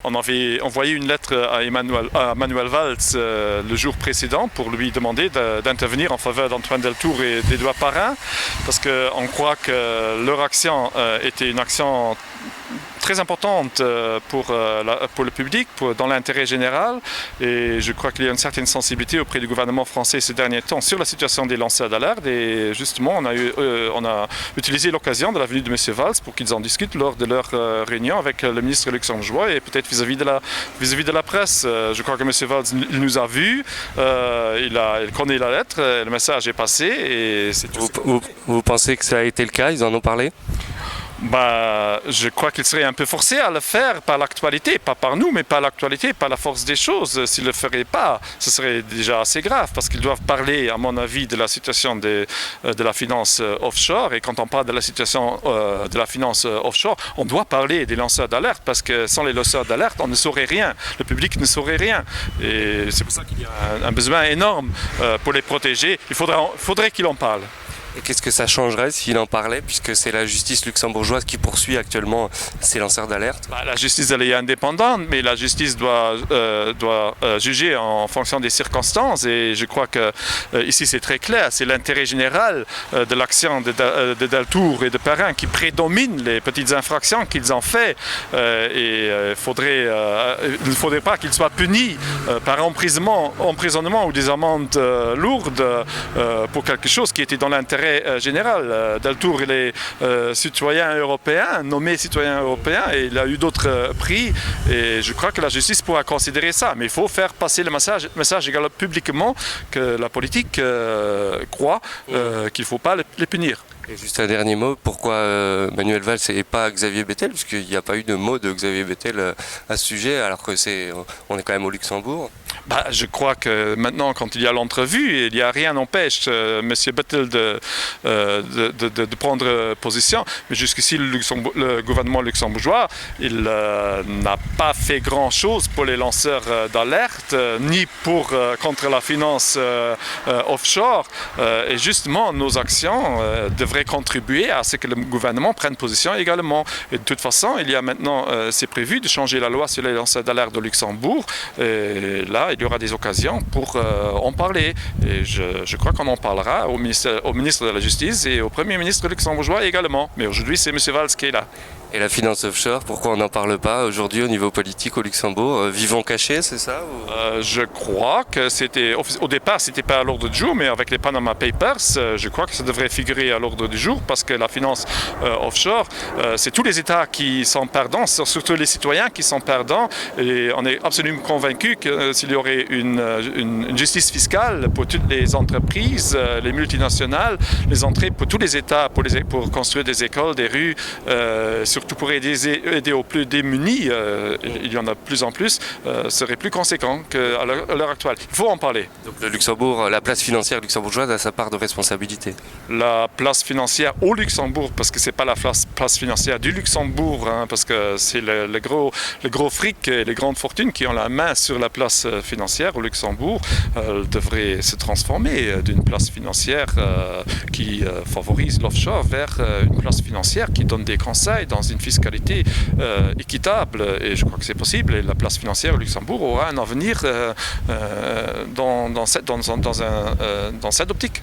On avait envoyé une lettre à Manuel Valls le jour précédent pour lui demander d'intervenir en faveur d'Antoine Deltour et d'Édouard Parrain, parce qu'on croit que leur action était une action très importante pour le public, dans l'intérêt général, et je crois qu'il y a une certaine sensibilité auprès du gouvernement français ces derniers temps sur la situation des lanceurs d'alerte, et justement on a utilisé l'occasion de la venue de M. Valls pour qu'ils en discutent lors de leur réunion avec le ministre luxembourgeois et peut-être vis-à-vis de la presse. Je crois que M. Valls nous a vus, il connaît la lettre, le message est passé et c'est tout. Vous pensez que ça a été le cas? Ils en ont parlé? Je crois qu'il serait un peu forcé à le faire par l'actualité, pas par nous, mais par l'actualité, par la force des choses. S'ils ne le feraient pas, ce serait déjà assez grave, parce qu'ils doivent parler, à mon avis, de la situation de la finance offshore. Et quand on parle de la situation de la finance offshore, on doit parler des lanceurs d'alerte, parce que sans les lanceurs d'alerte, on ne saurait rien. Le public ne saurait rien. Et c'est pour ça qu'il y a un besoin énorme pour les protéger. Il faudrait qu'il en parle. Et qu'est-ce que ça changerait s'il en parlait, puisque c'est la justice luxembourgeoise qui poursuit actuellement ces lanceurs d'alerte? La justice, elle est indépendante, mais la justice doit juger en fonction des circonstances. Et je crois que ici c'est très clair, c'est l'intérêt général de l'action de Deltour et de Parrain qui prédomine les petites infractions qu'ils ont fait. Et il ne faudrait pas qu'ils soient punis par emprisonnement ou des amendes lourdes pour quelque chose qui était dans l'intérêt général. Deltour, il est citoyen européen, nommé citoyen européen, et il a eu d'autres prix, et je crois que la justice pourra considérer ça, mais il faut faire passer le message également publiquement que la politique croit qu'il ne faut pas les punir. Et juste un dernier mot, pourquoi Manuel Valls et pas Xavier Bettel, puisqu'il n'y a pas eu de mot de Xavier Bettel à ce sujet, alors que on est quand même au Luxembourg? Je crois que maintenant, quand il y a l'entrevue, il n'y a rien n'empêche M. Bettel de prendre position. Mais jusqu'ici, le gouvernement luxembourgeois, il n'a pas fait grand-chose pour les lanceurs d'alerte, ni contre la finance offshore. Et justement, nos actions devraient contribuer à ce que le gouvernement prenne position également. Et de toute façon, il y a maintenant, c'est prévu de changer la loi sur les lanceurs d'alerte au Luxembourg. Et là, il y aura des occasions pour en parler. Et je crois qu'on en parlera au ministre de la Justice et au Premier ministre luxembourgeois également. Mais aujourd'hui, c'est M. Valls qui est là. Et la finance offshore, pourquoi on n'en parle pas aujourd'hui au niveau politique au Luxembourg? Vivons cachés, c'est ça Je crois que au départ, c'était pas à l'ordre du jour, mais avec les Panama Papers, je crois que ça devrait figurer à l'ordre du jour, parce que la finance offshore, c'est tous les États qui sont perdants, surtout les citoyens qui sont perdants, et on est absolument convaincu que s'il y aurait une justice fiscale pour toutes les entreprises, les multinationales, les entrées pour tous les États, pour construire des écoles, des rues, surtout pour aider aux plus démunis, il y en a de plus en plus, serait plus conséquent qu'à l'heure actuelle. Il faut en parler. Donc le Luxembourg, la place financière luxembourgeoise a sa part de responsabilité. La place financière au Luxembourg, parce que c'est pas la place financière du Luxembourg, parce que c'est le gros fric et les grandes fortunes qui ont la main sur la place financière au Luxembourg, devrait se transformer d'une place financière qui favorise l'offshore vers une place financière qui donne des conseils dans une fiscalité équitable, et je crois que c'est possible, et la place financière au Luxembourg aura un avenir dans cette optique.